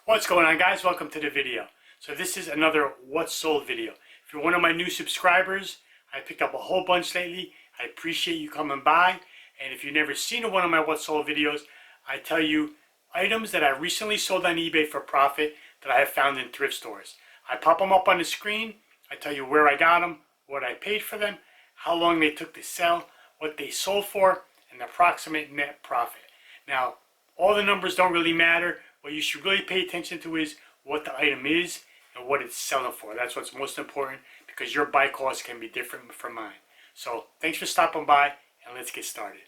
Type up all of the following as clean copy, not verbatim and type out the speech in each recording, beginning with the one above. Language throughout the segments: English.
What's going on, guys? Welcome to the video. So this is another What's Sold video. If you're one of my new subscribers, I picked up a whole bunch lately. I appreciate you coming by. And if you've never seen one of my What's Sold videos, I tell you items that I recently sold on eBay for profit that I have found in thrift stores. I pop them up on the screen. I tell you where I got them, what I paid for them, how long they took to sell, what they sold for, and the approximate net profit. Now, all the numbers don't really matter. What you should really pay attention to is what the item is and what it's selling for. That's what's most important, because your buy cost can be different from mine. So thanks for stopping by, and let's get started.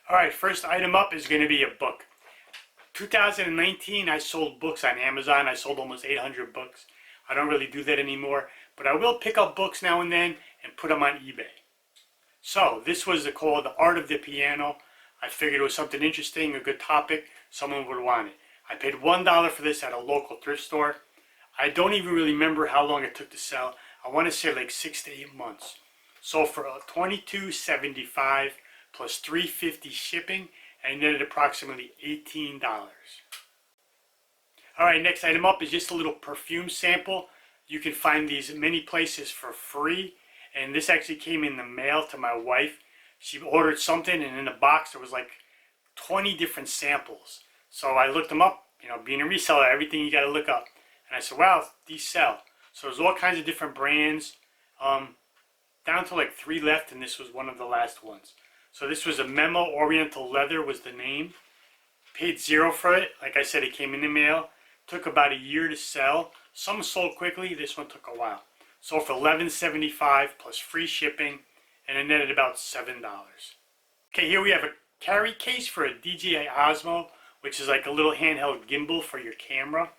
Alright, first item up is going to be a book. 2019 I sold books on Amazon. I sold almost 800 books. I don't really do that anymore, but I will pick up books now and then and put them on eBay. So this was called The Art of the Piano. I figured it was something interesting, a good topic, someone would want it. I paid $1 for this at a local thrift store. I don't even really remember how long it took to sell. I want to say like 6 to 8 months. So for $22.75 plus $3.50 shipping, I netted approximately $18. Alright, next item up is just a little perfume sample. You can find these in many places for free. And this actually came in the mail to my wife. She ordered something, and in the box there was like 20 different samples. So I looked them up, being a reseller, everything you got to look up. And I said, wow, these sell. So there's all kinds of different brands, down to like 3 left, and this was one of the last ones. So this was a Memo Oriental Leather was the name. Paid $0 for it. Like I said, it came in the mail. Took about a year to sell. Some sold quickly. This one took a while. Sold for $11.75 plus free shipping, and it netted about $7. Okay, here we have a carry case for a DJI Osmo, which is like a little handheld gimbal for your camera.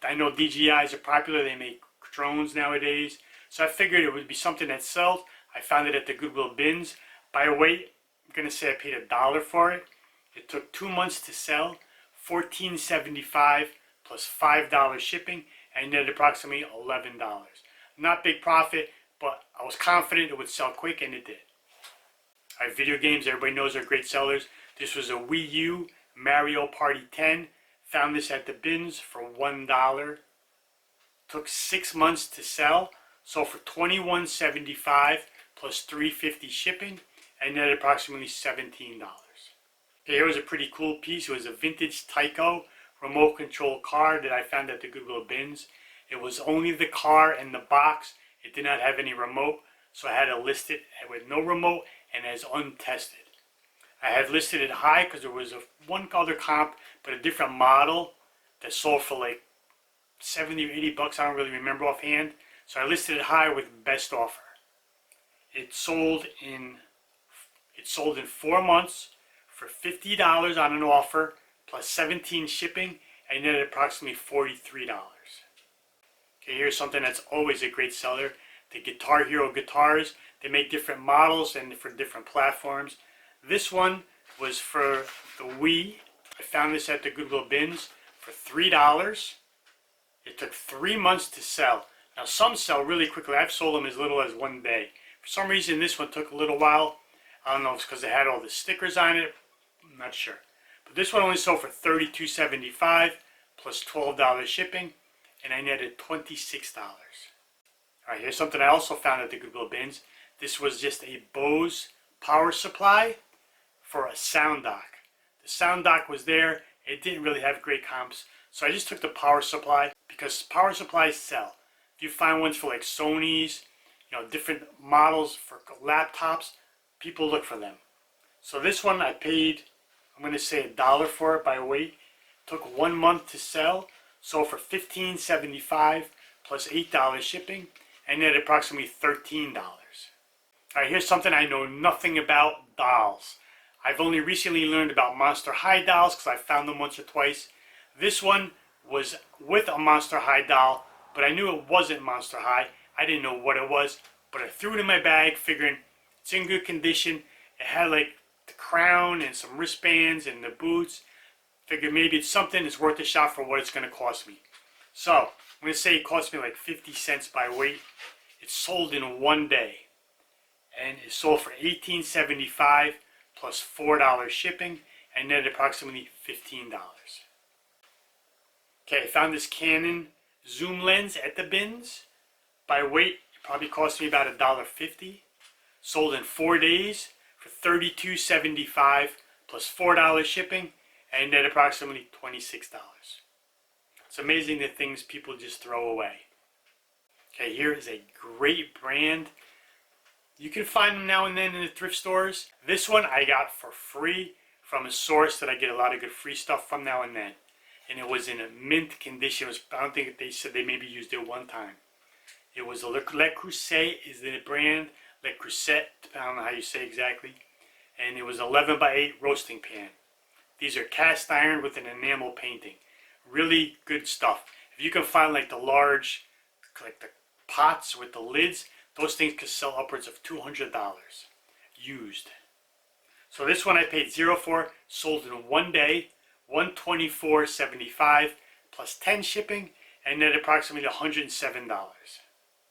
I know DJIs are popular. They make drones nowadays. So I figured it would be something that sells. I found it at the Goodwill bins. By weight, I'm going to say I paid $1 for it. It took 2 months to sell, $14.75 plus $5 shipping, and netted approximately $11. Not big profit, but I was confident it would sell quick, and it did. Alright, video games, everybody knows are great sellers. This was a Wii U Mario Party 10. Found this at the bins for $1. Took 6 months to sell. Sold for $21.75 plus $3.50 shipping, and netted approximately $17. Okay, here was a pretty cool piece. It was a vintage Tyco remote control car that I found at the Goodwill bins. It was only the car and the box. It did not have any remote, so I had to list it with no remote and as untested. I had listed it high because there was one other comp, but a different model that sold for like 70 or 80 bucks. I don't really remember offhand. So I listed it high with best offer. It sold in 4 months for $50 on an offer plus 17 shipping, and netted approximately $43. Okay, here's something that's always a great seller. The Guitar Hero guitars. They make different models and for different platforms. This one was for the Wii. I found this at the Goodwill bins for $3. It took 3 months to sell. Now some sell really quickly. I've sold them as little as 1 day. For some reason this one took a little while. I don't know if it's because it had all the stickers on it. I'm not sure. But this one only sold for $32.75 plus $12 shipping, and I netted $26. Alright, here's something I also found at the Goodwill bins. This was just a Bose power supply for a sound dock. The sound dock was there. It didn't really have great comps, so I just took the power supply because power supplies sell. If you find ones for like Sony's, different models for laptops, people look for them. So this one I paid, I'm going to say $1 for it by weight. Took 1 month to sell. Sold for $15.75 plus $8 shipping, and netted approximately $13. Alright, here's something I know nothing about: dolls. I've only recently learned about Monster High dolls because I found them once or twice. This one was with a Monster High doll, but I knew it wasn't Monster High. I didn't know what it was, but I threw it in my bag figuring it's in good condition. It had like the crown and some wristbands and the boots. Figured maybe it's something that's worth a shot for what it's going to cost me. So I'm going to say it cost me like 50 cents by weight. It sold in 1 day. and it sold for $18.75 plus $4 shipping, and netted approximately $15. Okay, I found this Canon zoom lens at the bins. By weight, it probably cost me about $1.50. Sold in 4 days for $32.75 plus $4 shipping, and netted approximately $26. It's amazing the things people just throw away. Okay, here is a great brand. You can find them now and then in the thrift stores. This one I got for free from a source that I get a lot of good free stuff from now and then. And it was in a mint condition. I don't think they said they maybe used it one time. It was a Le Creuset is the brand. Le Creuset, I don't know how you say exactly. And it was 11x8 roasting pan. These are cast iron with an enamel painting. Really good stuff. If you can find like the large, like the pots with the lids, those things could sell upwards of $200 used. So this one I paid $0 for, sold in 1 day, $124.75 plus 10 shipping, and netted approximately $107.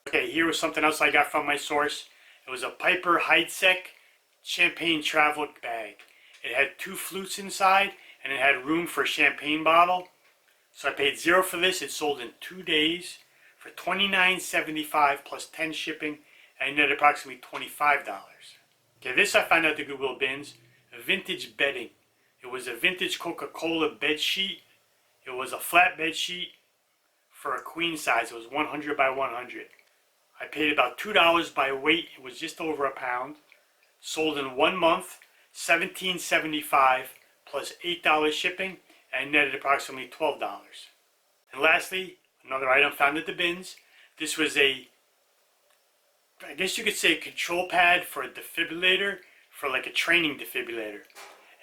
Okay, here was something else I got from my source. It was a Piper Heidsieck champagne travel bag. It had 2 flutes inside, and it had room for a champagne bottle. So I paid $0 for this. It sold in 2 days for $29.75 plus 10 shipping, and netted approximately $25. Okay, this I found at the Goodwill bins. Vintage bedding. It was a vintage Coca-Cola bed sheet. It was a flat bed sheet for a queen size. It was 100 by 100. I paid about $2 by weight. It was just over a pound. Sold in 1 month, $17.75 plus $8 shipping, and netted approximately $12. And lastly, another item found at the bins. This was I guess you could say a control pad for a defibrillator, for like a training defibrillator.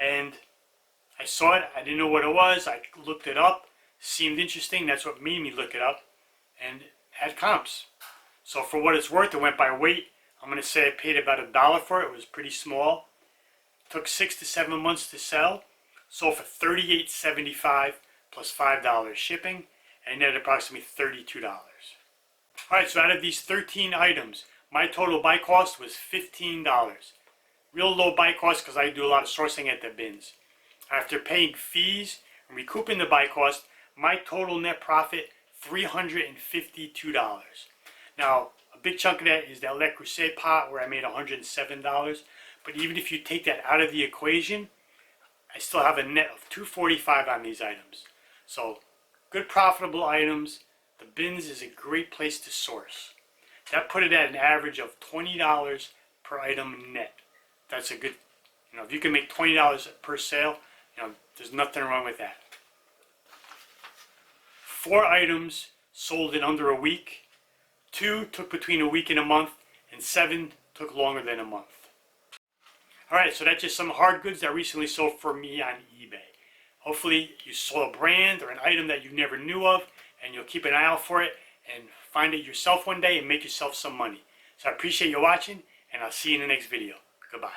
And I saw it, I didn't know what it was, I looked it up, seemed interesting, that's what made me look it up, and had comps. So for what it's worth, it went by weight. I'm going to say I paid about $1 for it. It was pretty small. It took 6 to 7 months to sell. Sold for $38.75 plus $5 shipping, and netted approximately $32. Alright, so out of these 13 items, my total buy cost was $15. Real low buy cost because I do a lot of sourcing at the bins. After paying fees and recouping the buy cost, my total net profit, $352. Now, a big chunk of that is that Le Creuset pot where I made $107. But even if you take that out of the equation, I still have a net of $245 on these items. So, good profitable items. The bins is a great place to source. That put it at an average of $20 per item net. That's a good, if you can make $20 per sale, there's nothing wrong with that. 4 items sold in under a week. 2 took between a week and a month, and 7 took longer than a month. Alright, so that's just some hard goods that recently sold for me on eBay. Hopefully you saw a brand or an item that you never knew of, and you'll keep an eye out for it and find it yourself one day and make yourself some money. So I appreciate you watching, and I'll see you in the next video. Goodbye.